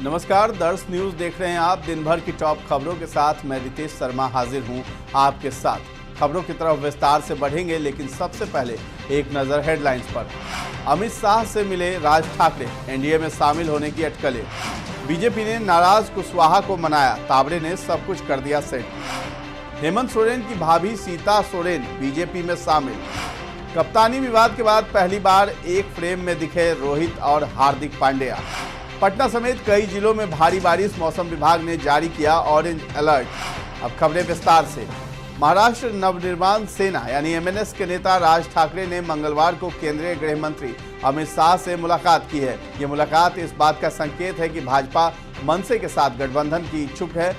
नमस्कार, दर्श न्यूज देख रहे हैं आप। दिन भर की टॉप खबरों के साथ मैं रितेश शर्मा हाजिर हूं आपके साथ। खबरों की तरफ विस्तार से बढ़ेंगे, लेकिन सबसे पहले एक नजर हेडलाइंस पर। अमित शाह से मिले राज ठाकरे, एनडीए में शामिल होने की अटकलें। बीजेपी ने नाराज कुशवाहा को मनाया, तावड़े ने सब कुछ कर दिया सेट। हेमंत सोरेन की भाभी सीता सोरेन बीजेपी में शामिल। कप्तानी विवाद के बाद पहली बार एक फ्रेम में दिखे रोहित और हार्दिक पांड्या। पटना समेत कई जिलों में भारी बारिश, मौसम विभाग ने जारी किया ऑरेंज अलर्ट। अब खबरें विस्तार से। महाराष्ट्र नवनिर्माण सेना यानी एमएनएस के नेता राज ठाकरे ने मंगलवार को केंद्रीय गृह मंत्री अमित शाह से मुलाकात की है। ये मुलाकात इस बात का संकेत है कि भाजपा मनसे के साथ गठबंधन की इच्छुक है।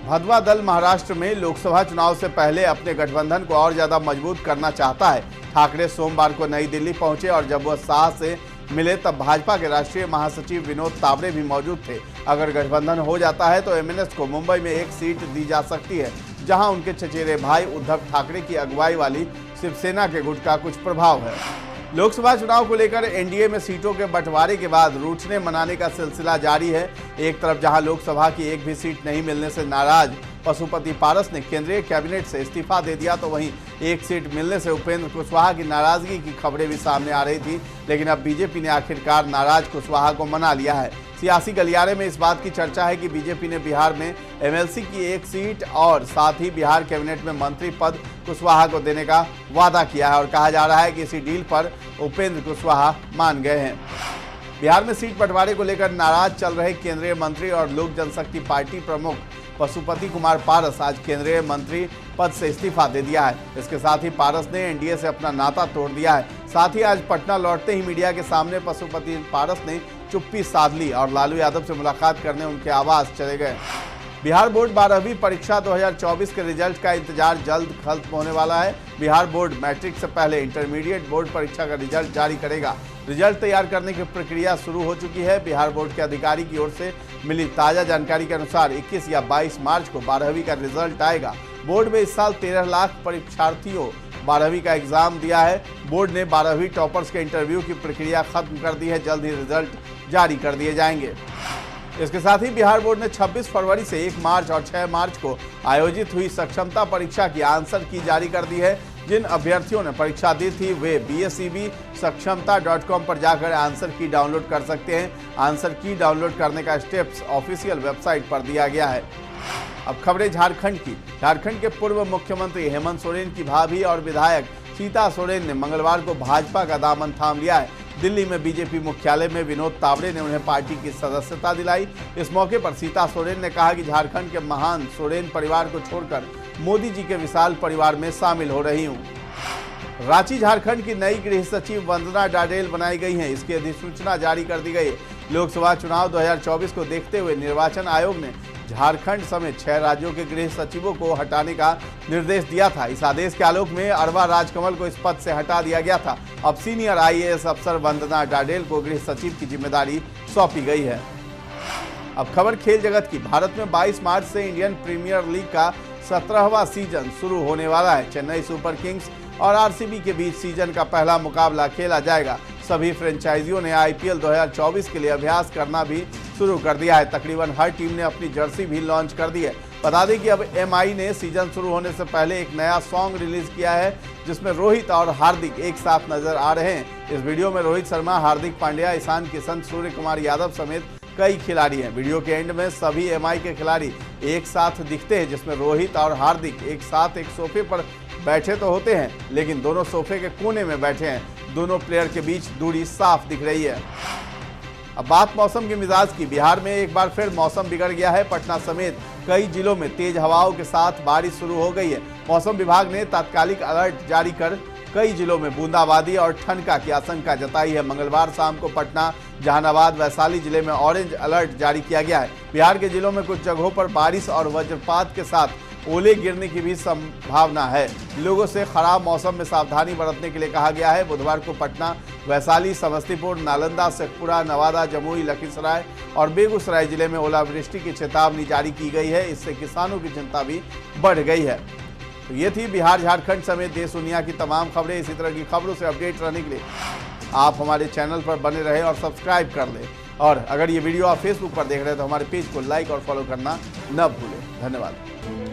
भगवा दल महाराष्ट्र में लोकसभा चुनाव से पहले अपने गठबंधन को और ज्यादा मजबूत करना चाहता है। ठाकरे सोमवार को नई दिल्ली पहुंचे और जब वह शाह से मिले तब भाजपा के राष्ट्रीय महासचिव विनोद तावड़े भी मौजूद थे। अगर गठबंधन हो जाता है तो एमएनएस को मुंबई में एक सीट दी जा सकती है, जहां उनके चचेरे भाई उद्धव ठाकरे की अगुवाई वाली शिवसेना के गुट का कुछ प्रभाव है। लोकसभा चुनाव को लेकर एनडीए में सीटों के बंटवारे के बाद रूठने मनाने का सिलसिला जारी है। एक तरफ जहां लोकसभा की एक भी सीट नहीं मिलने से नाराज पशुपति पारस ने केंद्रीय कैबिनेट से इस्तीफा दे दिया, तो वहीं एक सीट मिलने से उपेंद्र कुशवाहा की नाराजगी की खबरें भी सामने आ रही थी। लेकिन अब बीजेपी ने आखिरकार नाराज कुशवाहा को मना लिया है। सियासी गलियारे में इस बात की चर्चा है कि बीजेपी ने बिहार में एमएलसी की एक सीट और साथ ही बिहार कैबिनेट में मंत्री पद कुशवाहा को देने का वादा किया है और कहा जा रहा है कि इसी डील पर उपेंद्र कुशवाहा मान गए हैं। बिहार में सीट बंटवारे को लेकर नाराज चल रहे केंद्रीय मंत्री और लोक जनशक्ति पार्टी प्रमुख पशुपति कुमार पारस आज केंद्रीय मंत्री पद से इस्तीफा दे दिया है। इसके साथ ही पारस ने एनडीए से अपना नाता तोड़ दिया है। साथ ही आज पटना लौटते ही मीडिया के सामने पशुपति पारस ने चुप्पी साध ली और लालू यादव से मुलाकात करने उनके आवास चले गए। बिहार बोर्ड 12वीं परीक्षा 2024 के रिजल्ट का इंतजार जल्द खत्म होने वाला है। बिहार बोर्ड मैट्रिक से पहले इंटरमीडिएट बोर्ड परीक्षा का रिजल्ट जारी करेगा। रिजल्ट तैयार करने की प्रक्रिया शुरू हो चुकी है। बिहार बोर्ड के अधिकारी की ओर से मिली ताजा जानकारी के अनुसार 21 या 22 मार्च को 12वीं का रिजल्ट आएगा। बोर्ड में इस साल 13 लाख परीक्षार्थियों 12वीं का एग्जाम दिया है। बोर्ड ने 12वीं टॉपर्स के इंटरव्यू की प्रक्रिया खत्म कर दी है। जल्द ही रिजल्ट जारी कर दिए जाएंगे। इसके साथ ही बिहार बोर्ड ने 26 फरवरी से 1 मार्च और 6 मार्च को आयोजित हुई सक्षमता परीक्षा की आंसर की जारी कर दी है। जिन अभ्यर्थियों ने परीक्षा दी थी वे bsebsakshamta.com पर जाकर आंसर की डाउनलोड कर सकते हैं। आंसर की डाउनलोड करने का स्टेप्स ऑफिशियल वेबसाइट पर दिया गया है। अब खबरें झारखंड की। झारखंड के पूर्व मुख्यमंत्री हेमंत सोरेन की भाभी और विधायक सीता सोरेन ने मंगलवार को भाजपा का दामन थाम लिया है। दिल्ली में बीजेपी मुख्यालय में विनोद तावड़े ने उन्हें पार्टी की सदस्यता दिलाई। इस मौके पर सीता सोरेन ने कहा कि झारखंड के महान सोरेन परिवार को छोड़कर मोदी जी के विशाल परिवार में शामिल हो रही हूं। रांची झारखंड की नई गृह सचिव वंदना डाडेल बनाई गई हैं। इसकी अधिसूचना जारी कर दी गई है। लोकसभा चुनाव 2024 को देखते हुए निर्वाचन आयोग ने झारखंड समेत 6 राज्यों के गृह सचिवों को हटाने का निर्देश दिया था। इस आदेश के आलोक में अरवा राजकमल को इस पद से हटा दिया गया था। अब सीनियर आईएएस अफसर वंदना डाडेल को गृह सचिव की जिम्मेदारी सौंपी गई है। अब खबर खेल जगत की। भारत में 22 मार्च से इंडियन प्रीमियर लीग का 17वां सीजन शुरू होने वाला है। चेन्नई सुपर किंग्स और आरसीबी के बीच सीजन का पहला मुकाबला खेला जाएगा। सभी फ्रेंचाइजियों ने आईपीएल 2024 के लिए अभ्यास करना भी शुरू कर दिया है। तकरीबन हर टीम ने अपनी जर्सी भी लॉन्च कर दी है। बता दें कि अब एमआई ने सीजन शुरू होने से पहले एक नया सॉन्ग रिलीज किया है, जिसमें रोहित और हार्दिक एक साथ नजर आ रहे हैं। इस वीडियो में रोहित शर्मा, हार्दिक पांड्या, ईशान किशन, सूर्य कुमार यादव समेत कई खिलाड़ी हैं। वीडियो के एंड में सभी एमआई के खिलाड़ी एक साथ दिखते हैं, जिसमें रोहित और हार्दिक एक साथ एक सोफे पर बैठे तो होते हैं, लेकिन दोनों सोफे के कोने में बैठे हैं। दोनों प्लेयर के बीच दूरी साफ दिख रही है। अब बात मौसम के मिजाज की। बिहार में एक बार फिर मौसम बिगड़ गया है। पटना समेत कई जिलों में तेज हवाओं के साथ बारिश शुरू हो गई है। मौसम विभाग ने तात्कालिक अलर्ट जारी कर कई जिलों में बूंदाबांदी और ठनका की आशंका जताई है। मंगलवार शाम को पटना, जहानाबाद, वैशाली जिले में ऑरेंज अलर्ट जारी किया गया है। बिहार के जिलों में कुछ जगहों पर बारिश और वज्रपात के साथ ओले गिरने की भी संभावना है। लोगों से खराब मौसम में सावधानी बरतने के लिए कहा गया है। बुधवार को पटना, वैशाली, समस्तीपुर, नालंदा, शेखपुरा, नवादा, जमुई, लखीसराय और बेगूसराय जिले में ओलावृष्टि की चेतावनी जारी की गई है। इससे किसानों की चिंता भी बढ़ गई है। तो ये थी बिहार, झारखंड समेत देश दुनिया की तमाम खबरें। इसी तरह की खबरों से अपडेट रहने के लिए आप हमारे चैनल पर बने रहें और सब्सक्राइब कर लें। और अगर ये वीडियो आप फेसबुक पर देख रहे हैं तो हमारे पेज को लाइक और फॉलो करना न भूलें। धन्यवाद।